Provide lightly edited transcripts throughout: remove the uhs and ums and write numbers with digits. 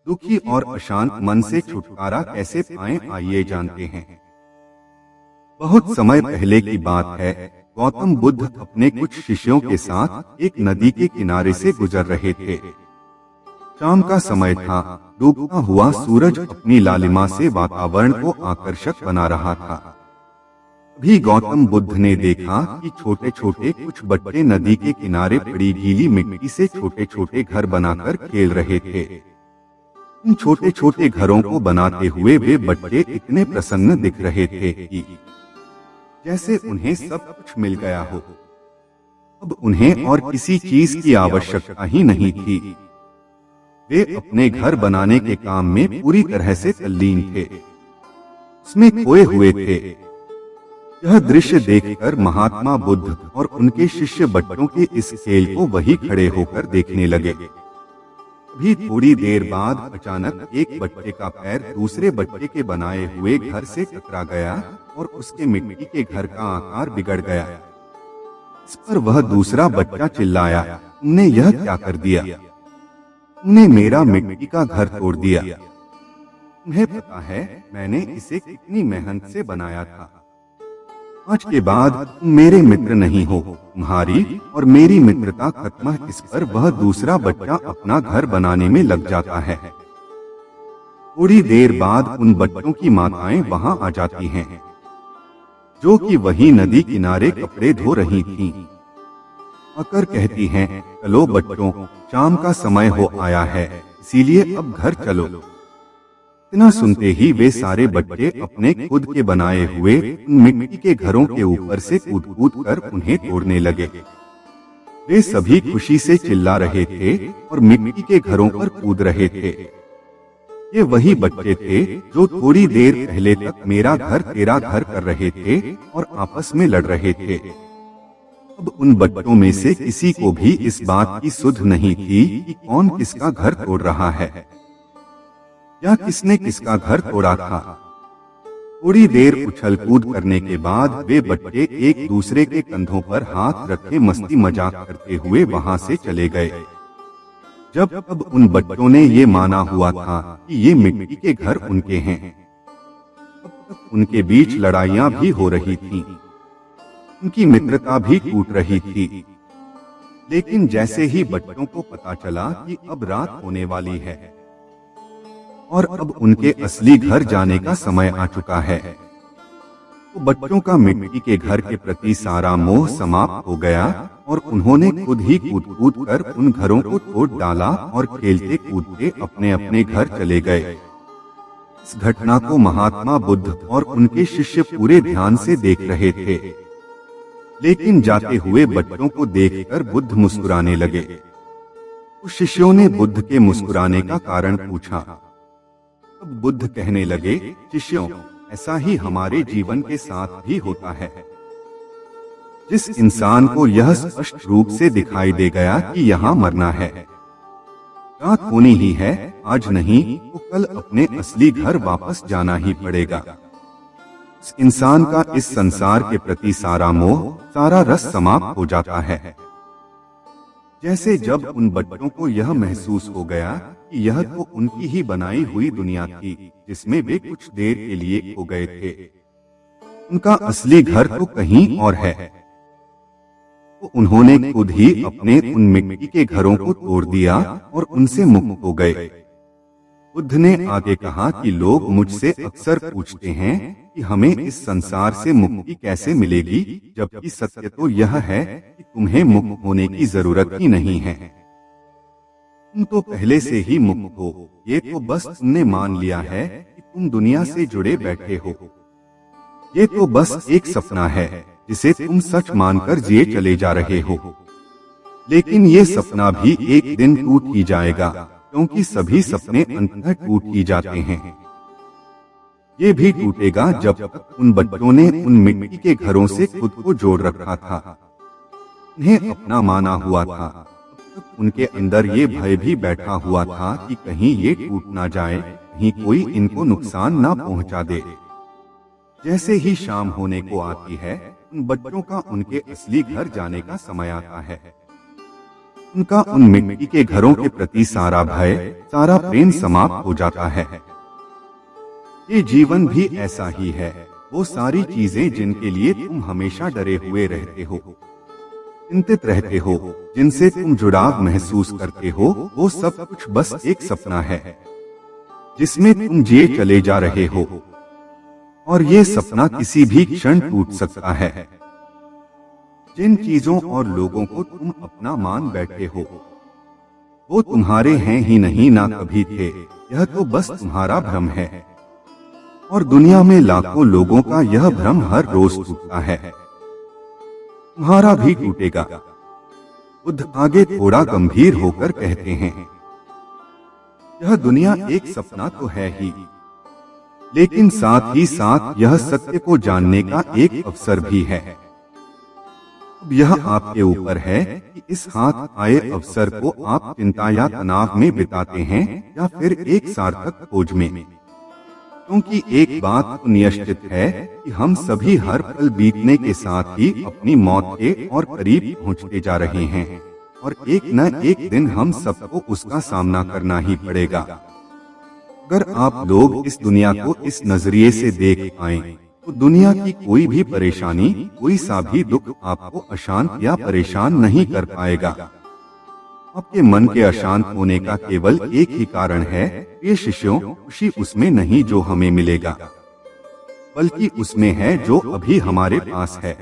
दुखी और अशांत मन से छुटकारा कैसे पाएं, आइए जानते हैं। बहुत समय पहले की बात है। गौतम बुद्ध अपने कुछ शिष्यों के साथ एक नदी के किनारे से गुजर रहे थे। शाम का समय था। डूबता हुआ सूरज अपनी लालिमा से वातावरण को आकर्षक बना रहा था। भी गौतम बुद्ध ने देखा कि छोटे छोटे कुछ बच्चे नदी के किनारे पड़ी गीली मिट्टी से छोटे छोटे घर बनाकर खेल रहे थे। इन छोटे छोटे घरों को बनाते हुए वे बच्चे इतने प्रसन्न दिख रहे थे कि जैसे उन्हें सब कुछ मिल गया हो। अब उन्हें और किसी चीज की आवश्यकता ही नहीं थी। वे अपने घर बनाने के काम में पूरी तरह से तल्लीन थे, उसमें खोए हुए थे। यह दृश्य देखकर महात्मा बुद्ध और उनके शिष्य बच्चों के इस खेल को वहीं खड़े होकर देखने लगे। भी थोड़ी देर बाद अचानक एक बच्चे का पैर दूसरे बच्चे के बनाए हुए घर से टकरा गया और उसके मिट्टी के घर का आकार बिगड़ गया। इस पर वह दूसरा बच्चा चिल्लाया, तुमने यह क्या कर दिया? तुमने मेरा मिट्टी का घर तोड़ दिया। तुम्हें पता है मैंने इसे कितनी मेहनत से बनाया था। आज के बाद तुम मेरे मित्र नहीं हो। तुम्हारी और मेरी मित्रता खत्म। इस पर वह दूसरा बच्चा अपना घर बनाने में लग जाता है। थोड़ी देर बाद उन बच्चों की माताएं वहां आ जाती हैं, जो कि वही नदी किनारे कपड़े धो रही थीं। आकर कहती हैं, चलो बच्चों, शाम का समय हो आया है, इसीलिए अब घर चलो। इतना सुनते ही वे सारे बच्चे अपने खुद के बनाए हुए मिट्टी के घरों के ऊपर से कूद कूद कर उन्हें तोड़ने लगे। वे सभी खुशी से चिल्ला रहे थे और मिट्टी के घरों पर कूद रहे थे। ये वही बच्चे थे जो थोड़ी देर पहले तक मेरा घर तेरा घर कर रहे थे और आपस में लड़ रहे थे। अब उन बच्चों में से किसी को भी इस बात की सुध नहीं थी कि कौन किसका घर तोड़ रहा है या किसने किसका घर तोड़ा था। थोड़ी देर उछल कूद करने के बाद वे बच्चे एक दूसरे के कंधों पर हाथ रखे मस्ती मजाक करते हुए वहां से चले गए। जब अब उन बच्चों ने ये माना हुआ था कि ये मिट्टी के घर उनके हैं, तब तक उनके बीच लड़ाइयां भी हो रही थीं। उनकी मित्रता भी टूट रही थी। लेकिन जैसे ही बच्चों को पता चला कि अब रात होने वाली है और अब उनके असली घर जाने का समय आ चुका है, तो बच्चों का मिट्टी के घर के प्रति सारा मोह समाप्त हो गया और उन्होंने खुद ही कूद कूद कर उन घरों को तोड़ डाला और खेलते कूदते अपने अपने घर चले गए। इस घटना को महात्मा बुद्ध और उनके शिष्य पूरे ध्यान से देख रहे थे। लेकिन जाते हुए बच्चों को देखकर बुद्ध मुस्कुराने लगे। उस शिष्यों ने बुद्ध के मुस्कुराने का कारण पूछा। तब बुद्ध कहने लगे, शिष्यों, ऐसा ही हमारे जीवन के साथ भी होता है। जिस इंसान को यह स्पष्ट रूप से दिखाई दे गया कि यहाँ मरना है, रात होनी ही है, आज नहीं तो कल अपने असली घर वापस जाना ही पड़ेगा। उस इंसान का इस संसार के प्रति सारा मोह, सारा रस समाप्त हो जाता है। जैसे जब उन बच्चों को यह महसूस हो गया कि यह तो उनकी ही बनाई हुई दुनिया थी जिसमें वे कुछ देर के लिए खो गए थे, उनका असली घर तो कहीं और है, तो उन्होंने खुद ही अपने उन मिट्टी के घरों को तोड़ दिया और उनसे मुक्त हो गए। बुद्ध ने आगे कहा कि लोग मुझसे अक्सर पूछते हैं कि हमें इस संसार से मुक्ति कैसे मिलेगी, जबकि सत्य तो यह है कि तुम्हें मुक्त होने की जरूरत ही नहीं है। तुम तो पहले से ही मुक्त हो, ये तो बस तुमने मान लिया है कि तुम दुनिया से जुड़े बैठे हो। ये तो बस एक सपना है जिसे तुम सच मानकर जिए चले जा रहे हो। लेकिन ये सपना भी एक दिन टूट ही जाएगा, क्योंकि सभी सपने अंततः टूट ही जाते हैं। ये भी टूटेगा जब तक उन बच्चों ने उन मिट्टी के घरों से खुद को जोड़ रखा था, उन्हें अपना माना हुआ था। तब तक उनके अंदर ये भय भी बैठा हुआ था कि कहीं ये टूट ना जाए, कहीं कोई इनको नुकसान ना पहुंचा दे। जैसे ही शाम होने को आती है, उन बच्चों का उनके असली घर जाने का समय आता है। उनका उन मिट्टी के घरों के प्रति सारा भय, सारा प्रेम समाप्त हो जाता है। ये जीवन भी ऐसा ही है। वो सारी चीजें जिनके लिए तुम हमेशा डरे हुए रहते हो, चिंतित रहते हो, जिनसे तुम जुड़ाव महसूस करते हो, वो सब कुछ बस एक सपना है जिसमें तुम जिए चले जा रहे हो। और ये सपना किसी भी क्षण टूट सकता है। जिन चीजों और लोगों को तुम अपना मान बैठे हो, वो तुम्हारे हैं ही नहीं, ना कभी थे। यह तो बस तुम्हारा भ्रम है। और दुनिया में लाखों लोगों का यह भ्रम हर रोज टूटता है। तुम्हारा भी टूटेगा। बुद्ध आगे थोड़ा गंभीर होकर कहते हैं, यह दुनिया एक सपना तो है ही, लेकिन साथ ही साथ यह सत्य को जानने का एक अवसर भी है। अब यह आपके ऊपर है कि इस हाथ आए अवसर को आप चिंता या तनाव में बिताते हैं या फिर एक सार्थक खोज में। क्योंकि एक बात तो निश्चित है कि हम सभी हर पल बीतने के साथ ही अपनी मौत के और करीब पहुंचते जा रहे हैं, और एक न एक दिन हम सबको उसका सामना करना ही पड़ेगा। अगर आप लोग इस दुनिया को इस नजरिए से देख पाएं, तो दुनिया की कोई भी परेशानी, कोई सा भी दुख आपको अशांत या परेशान नहीं कर पाएगा। आपके मन के अशांत होने का केवल एक ही कारण है, ये शिष्यों, खुशी उसमें नहीं जो हमें मिलेगा, बल्कि उसमें है जो अभी हमारे पास है।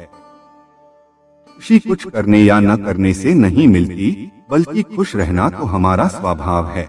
खुशी कुछ करने या न करने से नहीं मिलती, बल्कि खुश रहना तो हमारा स्वभाव है।